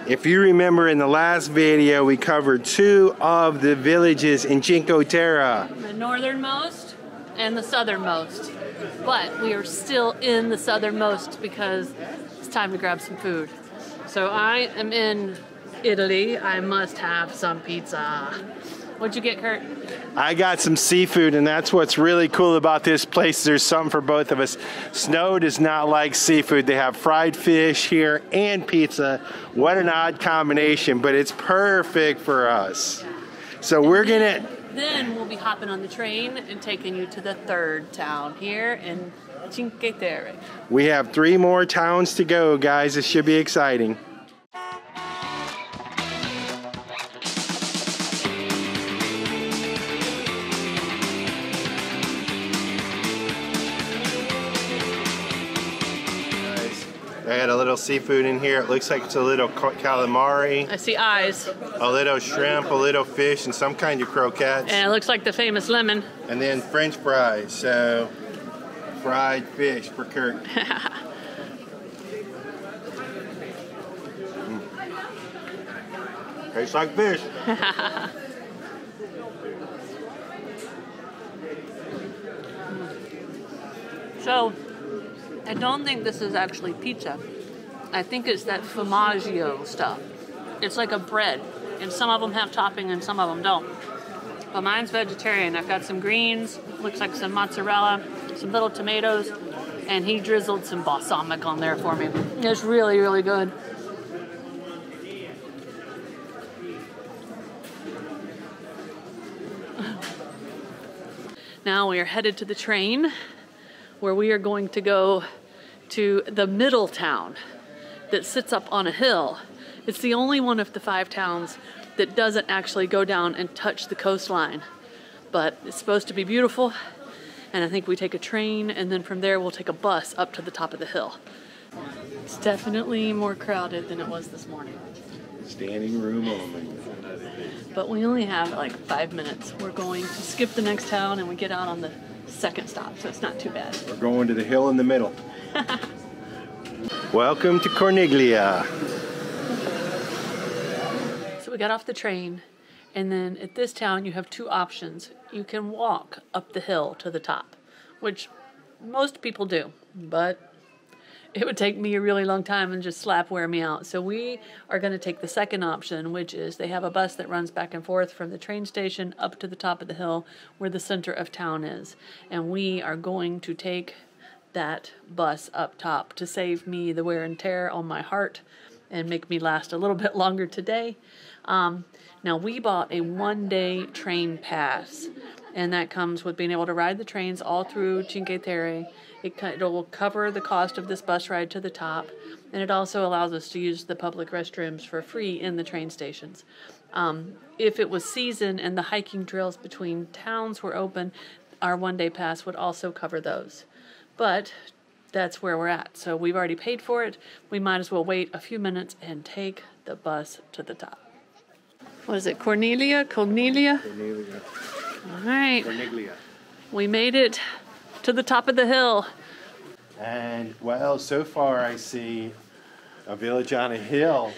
If you remember in the last video, we covered 2 of the villages in Cinque Terre. The northernmost and the southernmost. But we are still in the southernmost because it's time to grab some food. So I am in Italy. I must have some pizza. What'd you get, Kurt? I got some seafood, and that's what's really cool about this place. There's something for both of us. Snow does not like seafood. They have fried fish here and pizza. What an odd combination, but it's perfect for us. So we're gonna... Then we'll be hopping on the train and taking you to the 3rd town here in Cinque Terre. We have 3 more towns to go, guys. This should be exciting. I got a little seafood in here. It looks like it's a little calamari. I see eyes. A little shrimp, a little fish, and some kind of croquettes. And it looks like the famous lemon. And then French fries. So, fried fish for Curt. Tastes like fish. So, I don't think this is actually pizza. I think it's that formaggio stuff. It's like a bread, and some of them have topping and some of them don't. But mine's vegetarian. I've got some greens, looks like some mozzarella, some little tomatoes, and he drizzled some balsamic on there for me. It's really, really good. Now we are headed to the train, where we are going to go to the middle town that sits up on a hill. It's the only one of the 5 towns that doesn't actually go down and touch the coastline. But it's supposed to be beautiful, and I think we take a train, and then from there we'll take a bus up to the top of the hill. It's definitely more crowded than it was this morning. Standing room only. But we only have like 5 minutes. We're going to skip the next town and we get out on the 2nd stop, so it's not too bad. We're going to the hill in the middle. Welcome to Corniglia. So we got off the train, and then at this town you have 2 options. You can walk up the hill to the top, which most people do, but it would take me a really long time and just slap wear me out. So we are going to take the 2nd option, which is they have a bus that runs back and forth from the train station up to the top of the hill where the center of town is. And we are going to take that bus up top to save me the wear and tear on my heart and make me last a little bit longer today. Now we bought a 1-day train pass, and that comes with being able to ride the trains all through Cinque Terre. It will cover the cost of this bus ride to the top, and it also allows us to use the public restrooms for free in the train stations. If it was season and the hiking trails between towns were open, our 1-day pass would also cover those. But that's where we're at. So we've already paid for it. We might as well wait a few minutes and take the bus to the top. What is it, Corniglia? Corniglia? Corniglia. All right. Corniglia. We made it to the top of the hill. And, well, so far I see a village on a hill.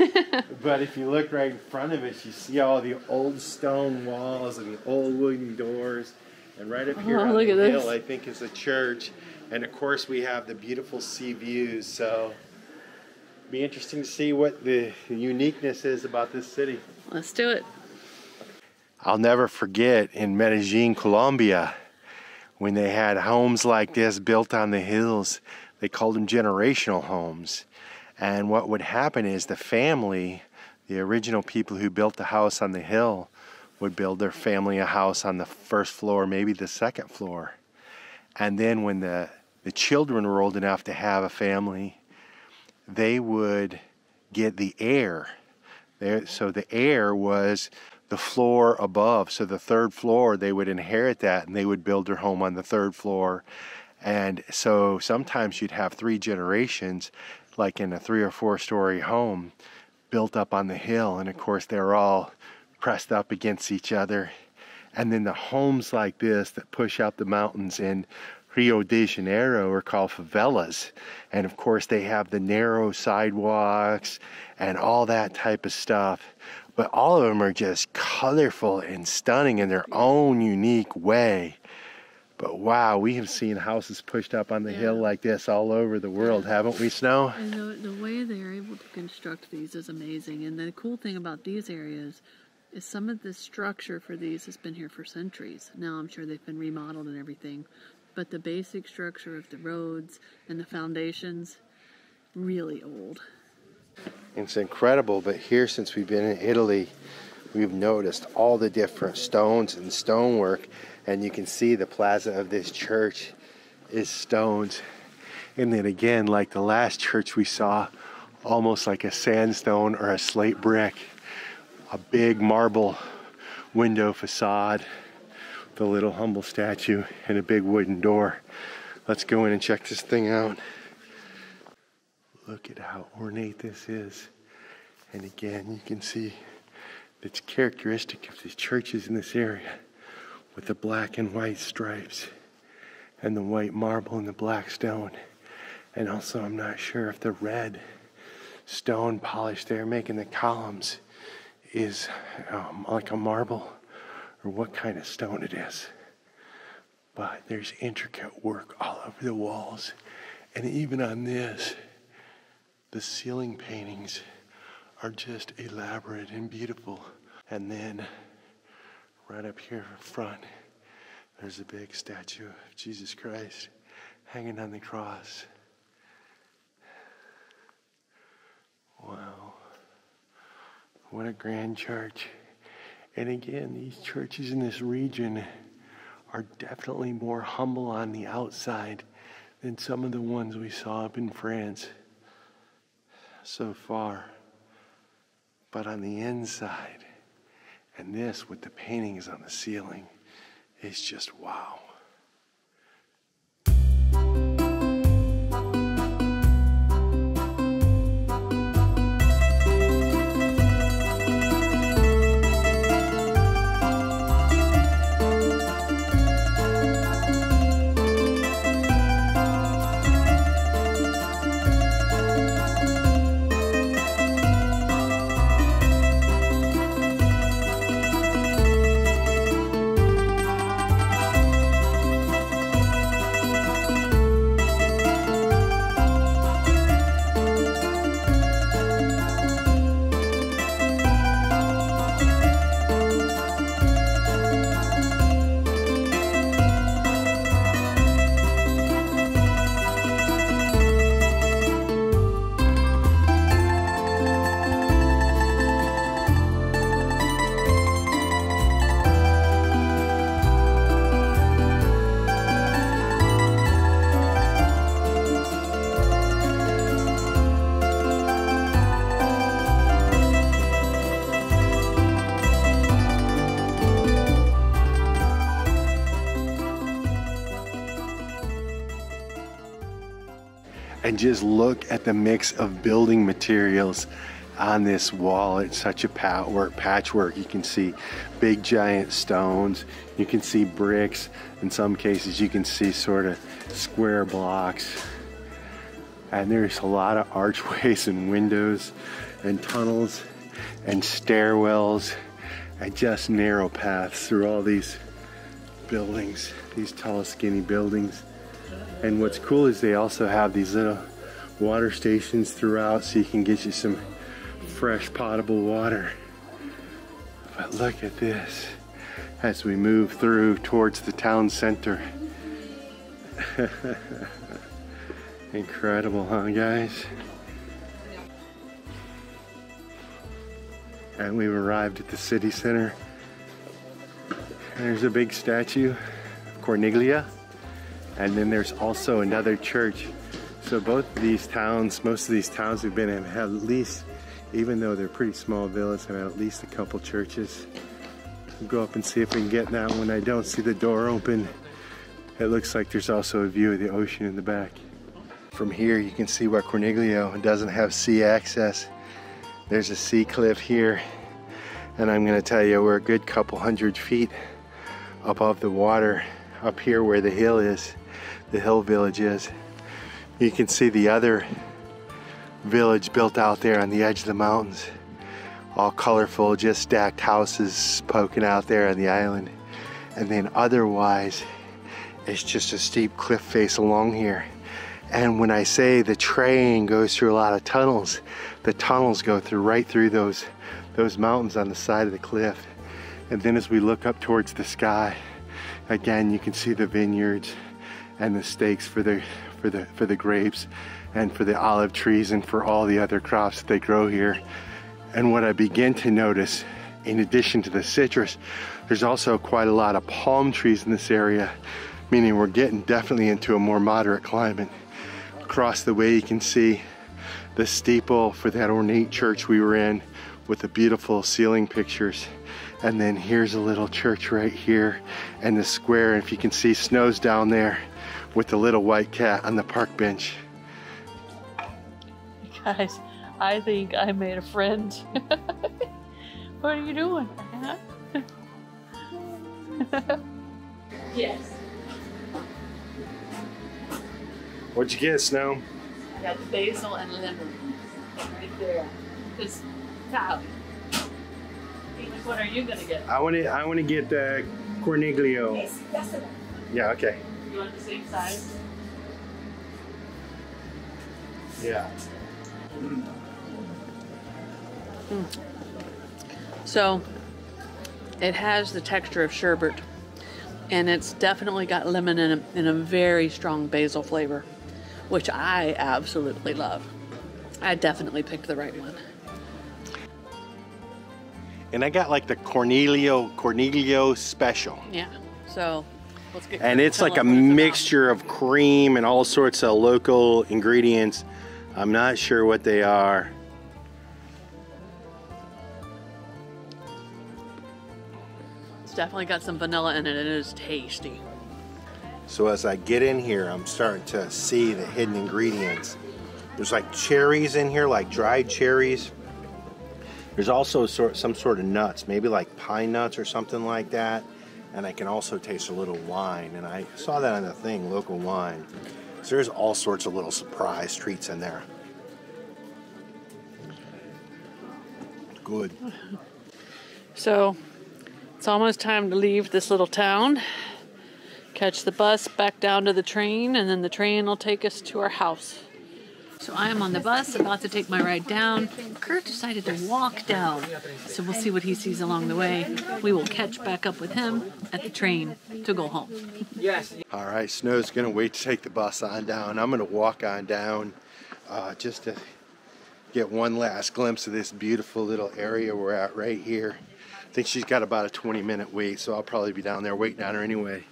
But if you look right in front of it, you see all the old stone walls and the old wooden doors. And right up here on the hill, I think, is a church. And, of course, we have the beautiful sea views. So it'll be interesting to see what the uniqueness is about this city. Let's do it. I'll never forget in Medellin, Colombia, when they had homes like this built on the hills. They called them generational homes. And what would happen is the family, the original people who built the house on the hill, would build their family a house on the 1st floor, maybe the 2nd floor. And then when the children were old enough to have a family, they would get the heir. So the heir was the floor above. So the 3rd floor, they would inherit that, and they would build their home on the 3rd floor. And so sometimes you'd have 3 generations, like in a 3 or 4 story home, built up on the hill. And of course, they're all pressed up against each other. And then the homes like this that push out the mountains, and Rio de Janeiro are called favelas. And of course they have the narrow sidewalks and all that type of stuff. But all of them are just colorful and stunning in their own unique way. But wow, we have seen houses pushed up on the hill like this all over the world, haven't we, Snow? And the way they are able to construct these is amazing. And the cool thing about these areas is some of the structure for these has been here for centuries. Now I'm sure they've been remodeled and everything, but the basic structure of the roads and the foundations, really old. It's incredible, but here, since we've been in Italy, we've noticed all the different stones and stonework, and you can see the plaza of this church is stones. And then again, like the last church we saw, almost like a sandstone or a slate brick, a big marble window facade, the little humble statue, and a big wooden door. Let's go in and check this thing out. Look at how ornate this is. And again, you can see it's characteristic of the churches in this area with the black and white stripes and the white marble and the black stone. And also, I'm not sure if the red stone polish there making the columns is like a marble or what kind of stone it is. But there's intricate work all over the walls. And even on this, the ceiling paintings are just elaborate and beautiful. And then right up here in front, there's a big statue of Jesus Christ hanging on the cross. Wow. What a grand church. And again, these churches in this region are definitely more humble on the outside than some of the ones we saw up in France so far. But on the inside, and this with the paintings on the ceiling, is just wow. And just look at the mix of building materials on this wall. It's such a patchwork. You can see big giant stones. You can see bricks. In some cases you can see sort of square blocks. And there's a lot of archways and windows and tunnels and stairwells and just narrow paths through all these buildings, these tall skinny buildings. And what's cool is they also have these little water stations throughout so you can get you some fresh potable water. But look at this as we move through towards the town center. Incredible, huh, guys? And we've arrived at the city center. And there's a big statue of Corniglia. And then there's also another church. So both of these towns, most of these towns we've been in have at least, even though they're pretty small villages, have at least a couple churches. We'll go up and see if we can get that one. I don't see the door open. It looks like there's also a view of the ocean in the back. From here you can see why Corniglio doesn't have sea access. There's a sea cliff here. And I'm gonna tell you, we're a good couple hundred feet above the water up here where the hill is. the hill village is. You can see the other village built out there on the edge of the mountains. All colorful, just stacked houses poking out there on the island. And then otherwise, it's just a steep cliff face along here. And when I say the train goes through a lot of tunnels, the tunnels go through right through those mountains on the side of the cliff. And then as we look up towards the sky, again you can see the vineyards and the stakes for the grapes and for the olive trees and for all the other crops that they grow here. And what I begin to notice, in addition to the citrus, there's also quite a lot of palm trees in this area, meaning we're getting definitely into a more moderate climate. Across the way you can see the steeple for that ornate church we were in with the beautiful ceiling pictures. And then here's a little church right here and the square. And if you can see, snow's down there with the little white cat on the park bench. Guys, I think I made a friend. What are you doing? Yes. What'd you get, Snow? I got the basil and lemon right there. Just top. What are you gonna get? I want to get the Corniglio. Yeah, okay. You want the same size? Yeah. So it has the texture of sherbet, and it's definitely got lemon in it and a very strong basil flavor, which I absolutely love. I definitely picked the right one. And I got like the Corniglio special. Yeah. So let's get. And it's like a mixture of cream and all sorts of local ingredients. I'm not sure what they are. It's definitely got some vanilla in it, and it is tasty. So as I get in here, I'm starting to see the hidden ingredients. There's like cherries in here, like dried cherries. There's also some sort of nuts, maybe like pine nuts or something like that. And I can also taste a little wine. And I saw that on the thing, local wine. So there's all sorts of little surprise treats in there. Good. So it's almost time to leave this little town. Catch the bus back down to the train, and then the train will take us to our house. So I am on the bus, about to take my ride down. Curt decided to walk down, so we'll see what he sees along the way. We will catch back up with him at the train to go home. Yes. All right, Snow's gonna wait to take the bus on down. I'm gonna walk on down just to get one last glimpse of this beautiful little area we're at right here. I think she's got about a 20-minute wait, so I'll probably be down there waiting on her anyway.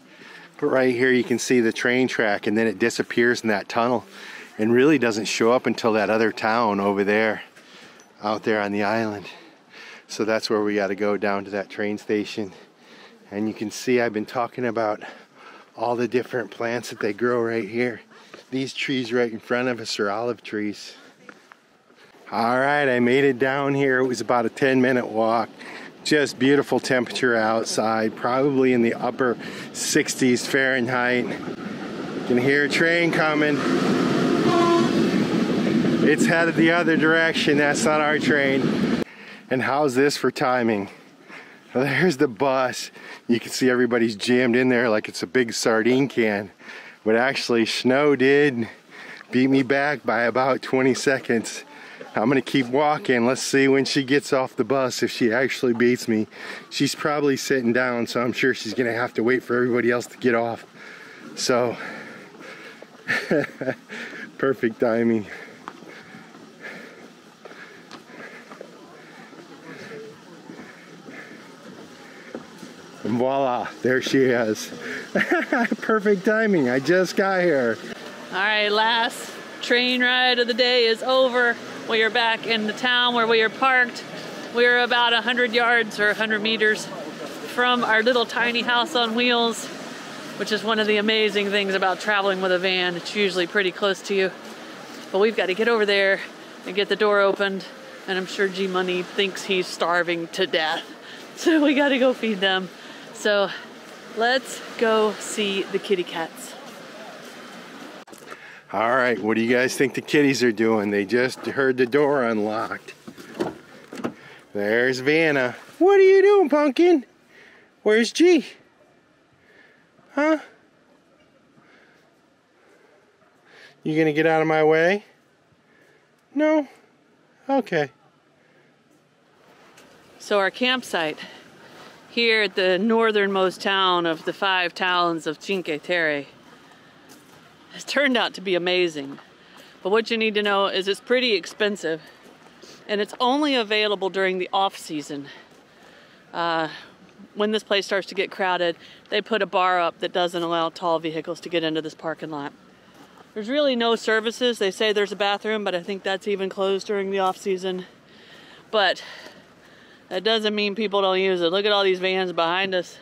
But right here you can see the train track, and then it disappears in that tunnel and really doesn't show up until that other town over there, out there on the island. So that's where we got to go, down to that train station. And you can see I've been talking about all the different plants that they grow right here. These trees right in front of us are olive trees. All right, I made it down here. It was about a 10-minute walk. Just beautiful temperature outside, probably in the upper 60s Fahrenheit. You can hear a train coming. It's headed the other direction. That's not our train. And how's this for timing? Well, there's the bus. You can see everybody's jammed in there like it's a big sardine can. But actually, Snow did beat me back by about 20 seconds. I'm gonna keep walking. Let's see when she gets off the bus if she actually beats me. She's probably sitting down, so I'm sure she's gonna have to wait for everybody else to get off. So, perfect timing. And voila, there she is. Perfect timing, I just got here. All right, last train ride of the day is over. We are back in the town where we are parked. We are about 100 yards or 100 meters from our little tiny house on wheels, which is one of the amazing things about traveling with a van. It's usually pretty close to you. But we've got to get over there and get the door opened. And I'm sure G-Money thinks he's starving to death. So we got to go feed them. So let's go see the kitty cats. All right, what do you guys think the kitties are doing? They just heard the door unlocked. There's Vanna. What are you doing, Pumpkin? Where's G? Huh? You gonna get out of my way? No? Okay. So our campsite here at the northernmost town of the 5 towns of Cinque Terre has turned out to be amazing. But what you need to know is it's pretty expensive, and it's only available during the off season. When this place starts to get crowded, they put a bar up that doesn't allow tall vehicles to get into this parking lot. There's really no services. They say there's a bathroom, but I think that's even closed during the off season. But that doesn't mean people don't use it. Look at all these vans behind us,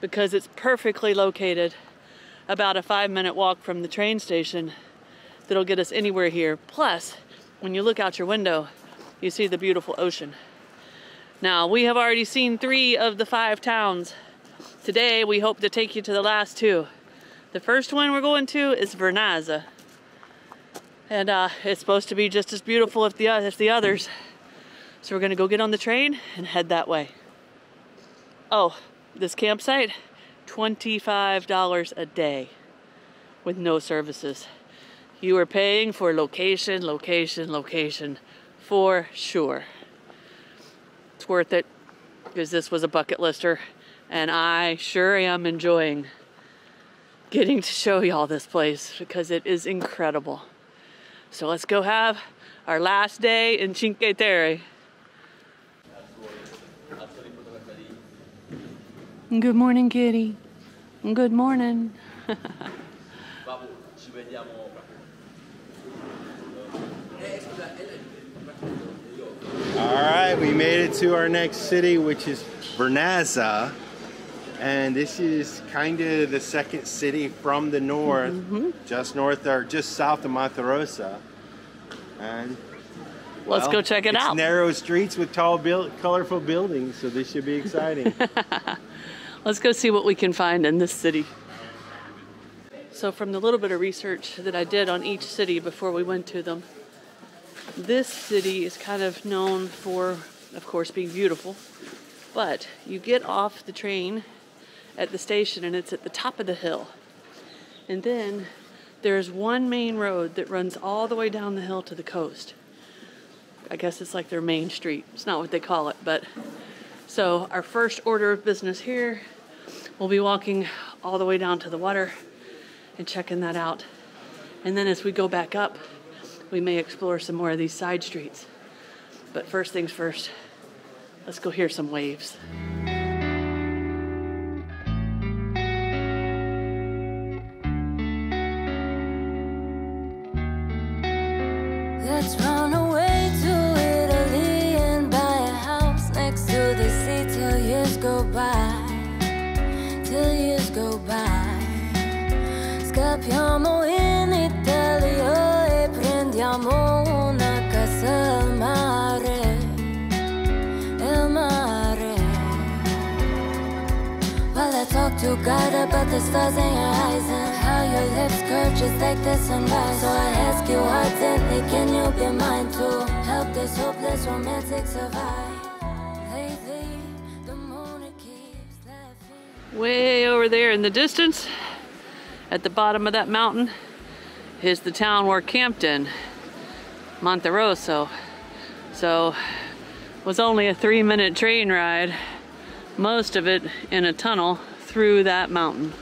because it's perfectly located, about a 5-minute walk from the train station that'll get us anywhere here. Plus, when you look out your window, you see the beautiful ocean. Now, we have already seen 3 of the 5 towns. Today, we hope to take you to the last 2. The first one we're going to is Vernazza. And it's supposed to be just as beautiful as the others. So we're gonna go get on the train and head that way. Oh, this campsite, $25 a day with no services. You are paying for location, location, location for sure. It's worth it, because this was a bucket lister, and I sure am enjoying getting to show y'all this place because it is incredible. So let's go have our last day in Cinque Terre. Good morning, kitty. Good morning. All right, we made it to our next city, which is Vernazza. And this is kind of the second city from the north, just north or just south of Monterosa. And well, let's go check it out. It's narrow streets with tall, colorful buildings, so this should be exciting. Let's go see what we can find in this city. So from the little bit of research that I did on each city before we went to them, this city is kind of known for, of course, being beautiful. But you get off the train at the station and it's at the top of the hill. And then there's one main road that runs all the way down the hill to the coast. I guess it's like their main street. It's not what they call it, but so our first order of business here, we'll be walking all the way down to the water and checking that out. And then as we go back up, we may explore some more of these side streets. But first things first, let's go hear some waves. Let's run away to Italy and buy a house next to the sea till years go by. Till years go by. Scappiamo in Italia e prendiamo una casa al mare. El mare. While I talk to God about the stars in your eyes and how your lips curve just like the sunrise. So I ask you ardently, can you be mine to help this hopeless romantic survive? Lately, the moon keeps laughing. Way over there in the distance, at the bottom of that mountain, is the town we're camped in, Monterosa. So it was only a 3-minute train ride, most of it in a tunnel through that mountain.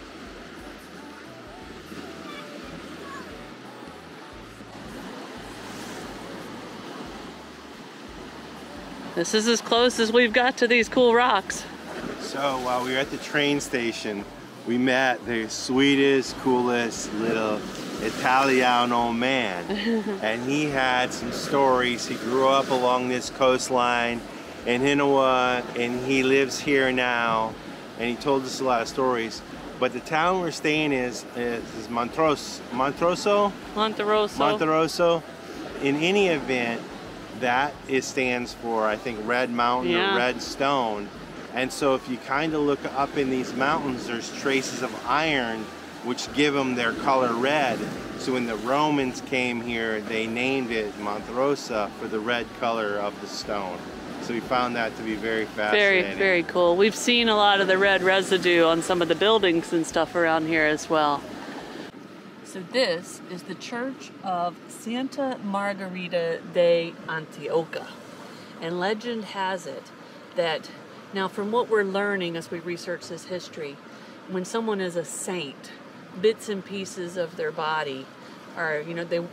This is as close as we've got to these cool rocks. So while we were at the train station, we met the sweetest, coolest little Italiano man. And he had some stories. He grew up along this coastline in Hinoa, and he lives here now. And he told us a lot of stories. But the town we're staying is Monterosa. In any event, that stands for, I think, Red Mountain or Red Stone. And so if you kind of look up in these mountains, there's traces of iron which give them their color red. So when the Romans came here, they named it Montrosa for the red color of the stone. So we found that to be very fascinating. Very, very cool. We've seen a lot of the red residue on some of the buildings and stuff around here as well. So this is the Church of Santa Margherita de Antioquia. And legend has it that, now from what we're learning as we research this history, when someone is a saint, bits and pieces of their body are,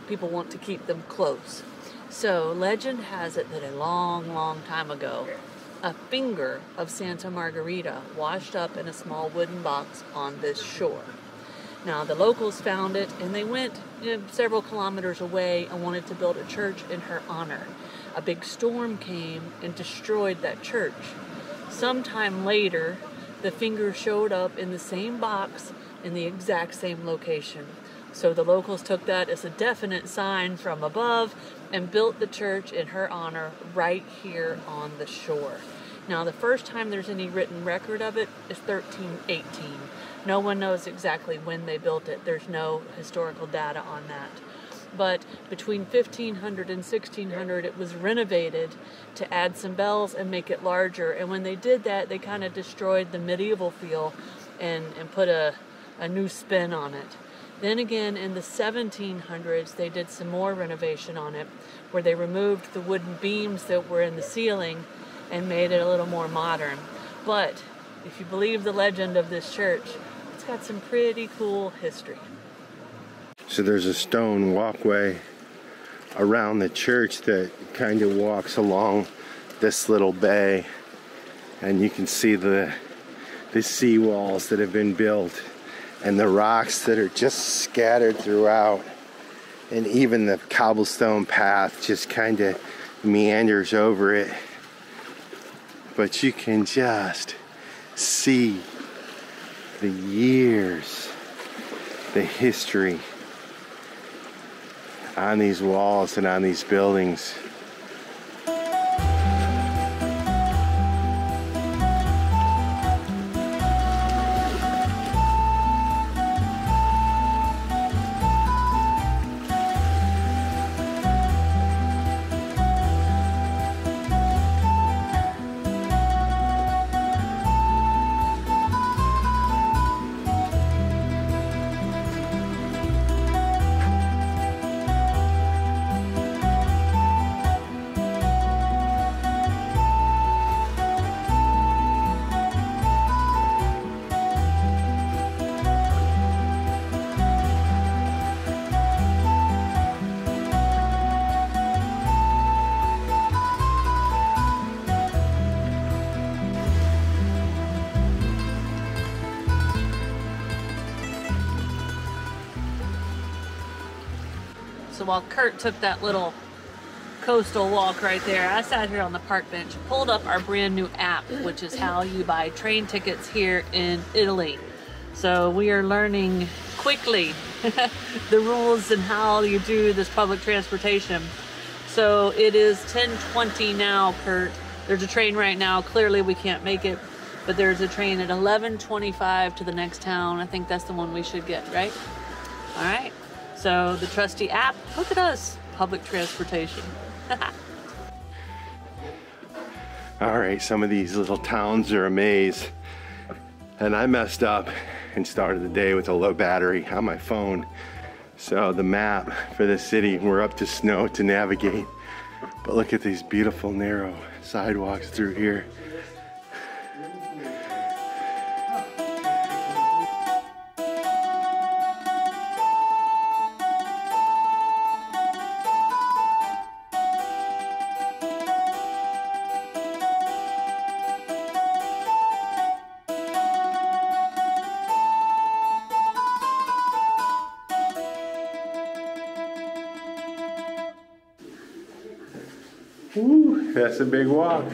people want to keep them close. So legend has it that a long, long time ago, a finger of Santa Margherita washed up in a small wooden box on this shore. Now the locals found it and they went several kilometers away and wanted to build a church in her honor. A big storm came and destroyed that church. Sometime later, the finger showed up in the same box in the exact same location. So the locals took that as a definite sign from above and built the church in her honor right here on the shore. Now the first time there's any written record of it is 1318. No one knows exactly when they built it. There's no historical data on that. But between 1500 and 1600 it was renovated to add some bells and make it larger. And when they did that, they kind of destroyed the medieval feel and put a new spin on it. Then again, in the 1700s, they did some more renovation on it, where they removed the wooden beams that were in the ceiling and made it a little more modern. But if you believe the legend of this church, it's got some pretty cool history. So there's a stone walkway around the church that kind of walks along this little bay, and you can see the seawalls that have been built and the rocks that are just scattered throughout, and even the cobblestone path just kind of meanders over it. But you can just see the years, the history on these walls and on these buildings. So while Curt took that little coastal walk right there, I sat here on the park bench, pulled up our brand new app, which is how you buy train tickets here in Italy. So we are learning quickly the rules and how you do this public transportation. So it is 10:20 now, Curt. There's a train right now. Clearly we can't make it, but there's a train at 11:25 to the next town. I think that's the one we should get, right? All right. So the trusty app, look at us, public transportation. All right, some of these little towns are a maze. And I messed up and started the day with a low battery on my phone. So the map for this city, we're up to snow to navigate. But look at these beautiful narrow sidewalks through here. Ooh, that's a big walk.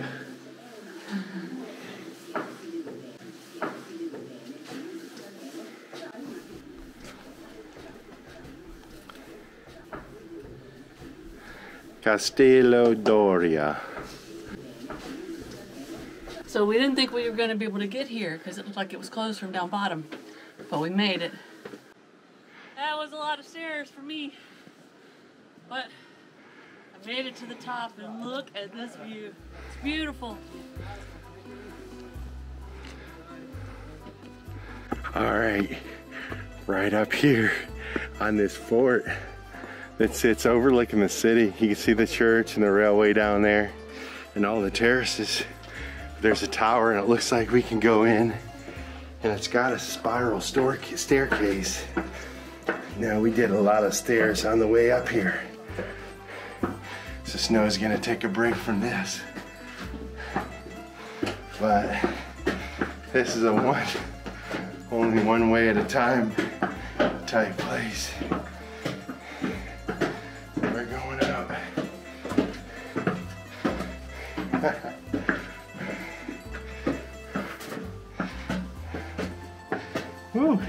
Castello Doria. So we didn't think we were going to be able to get here because it looked like it was closed from down bottom, but we made it. was a lot of stairs for me, but I made it to the top, and look at this view. It's beautiful. All right, right up here on this fort that sits overlooking the city. You can see the church and the railway down there and all the terraces. There's a tower, and it looks like we can go in, and it's got a spiral staircase. Now, we did a lot of stairs on the way up here, so Snow's gonna take a break from this. But this is a only one way at a time type place. We're going up. Woo!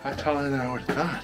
That's taller than I would have thought.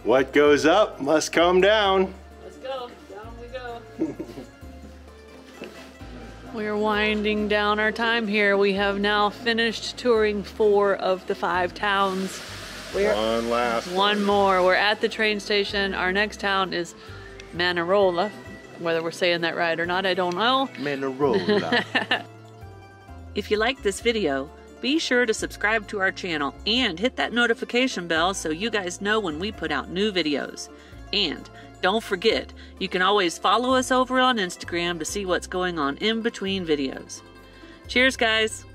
What goes up must come down. Let's go. Down we go. We're winding down our time here. We have now finished touring 4 of the 5 towns. One last one more. We're at the train station. Our next town is Manarola. Whether we're saying that right or not, I don't know. Manarola. If you like this video, be sure to subscribe to our channel and hit that notification bell so you guys know when we put out new videos. And don't forget, you can always follow us over on Instagram to see what's going on in between videos. Cheers, guys!